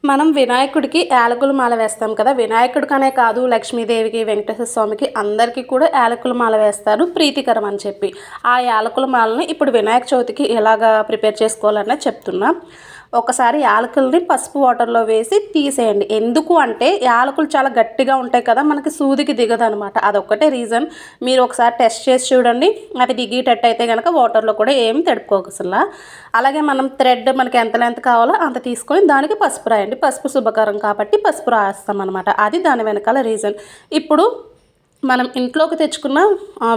మనం వినాయకుడికి యాలకుల మాల వేస్తాం కదా. వినాయకుడికనే కాదు, లక్ష్మీదేవికి, వెంకటేశ్వర స్వామికి అందరికీ కూడా యాలకుల మాల వేస్తారు ప్రీతికరం అని చెప్పి. ఆ యాలకుల మాలని ఇప్పుడు వినాయక చవితికి ఎలాగా ప్రిపేర్ చేసుకోవాలన్నది చెప్తున్నా. ఒకసారి యాలకుల్ని పసుపు వాటర్లో వేసి తీసేయండి. ఎందుకు అంటే యాలకులు చాలా గట్టిగా ఉంటాయి కదా, మనకి సూదికి దిగదనమాట. అదొక్కటే రీజన్. మీరు ఒకసారి టెస్ట్ చేసి చూడండి. అవి దిగేటట్టు అయితే కనుక వాటర్లో కూడా ఏం తడుపుకోకసలా. అలాగే మనం థ్రెడ్ మనకి ఎంత లెంత్ కావాలో అంత తీసుకొని దానికి పసుపు రాయండి. పసుపు శుభకరం కాబట్టి పసుపు రాస్తాం అనమాట. అది దాని వెనకాల రీజన్. ఇప్పుడు మనం ఇంట్లోకి తెచ్చుకున్న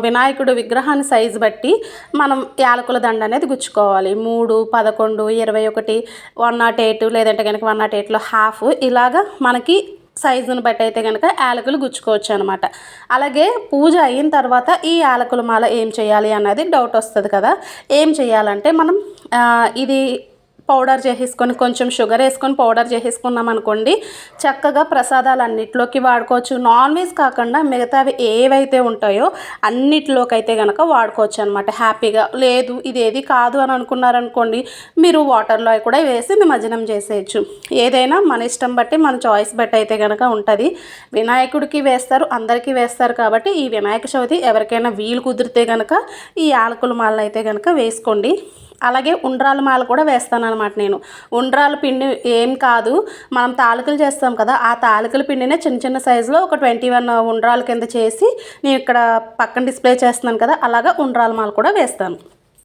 వినాయకుడు విగ్రహాన్ని సైజు బట్టి మనం యాలకుల దండ అనేది గుచ్చుకోవాలి. 3, 11, 21, 108 లేదంటే కనుక 108లో హాఫ్ ఇలాగా మనకి సైజుని బట్టి అయితే కనుక యాలకులు గుచ్చుకోవచ్చు అనమాట. అలాగే పూజ అయిన తర్వాత ఈ యాలకుల మాల ఏం చేయాలి అన్నది డౌట్ వస్తుంది కదా. ఏం చేయాలంటే మనం ఇది పౌడర్ చేసేసుకొని కొంచెం షుగర్ వేసుకొని పౌడర్ చేసేసుకున్నాం అనుకోండి, చక్కగా ప్రసాదాలన్నిటిలోకి వాడుకోవచ్చు. నాన్ వెజ్ కాకుండా మిగతావి ఏవైతే ఉంటాయో అన్నిటిలోకి అయితే కనుక వాడుకోవచ్చు అనమాట హ్యాపీగా. లేదు ఇది ఏది కాదు అని అనుకున్నారనుకోండి, మీరు వాటర్లో కూడా వేసి నిమజ్జనం చేసేయచ్చు. ఏదైనా మన ఇష్టం బట్టి మన చాయిస్ బట్టి అయితే కనుక ఉంటుంది. వినాయకుడికి వేస్తారు, అందరికీ వేస్తారు కాబట్టి ఈ వినాయక చవితి ఎవరికైనా వీలు కుదిరితే కనుక ఈ యాలకుల మాలను అయితే కనుక వేసుకోండి. అలాగే ఉండ్రాల మాల కూడా వేస్తానన్నమాట నేను. ఉండ్రాల పిండి ఏం కాదు, మనం తాలికలు చేస్తాం కదా, ఆ తాలికల పిండినే చిన్న చిన్న సైజులో ఒక 21 ఉండ్రాల కింద చేసి నేను ఇక్కడ పక్కన డిస్ప్లే చేస్తున్నాను కదా, అలాగా ఉండ్రాల మాల కూడా వేస్తాను.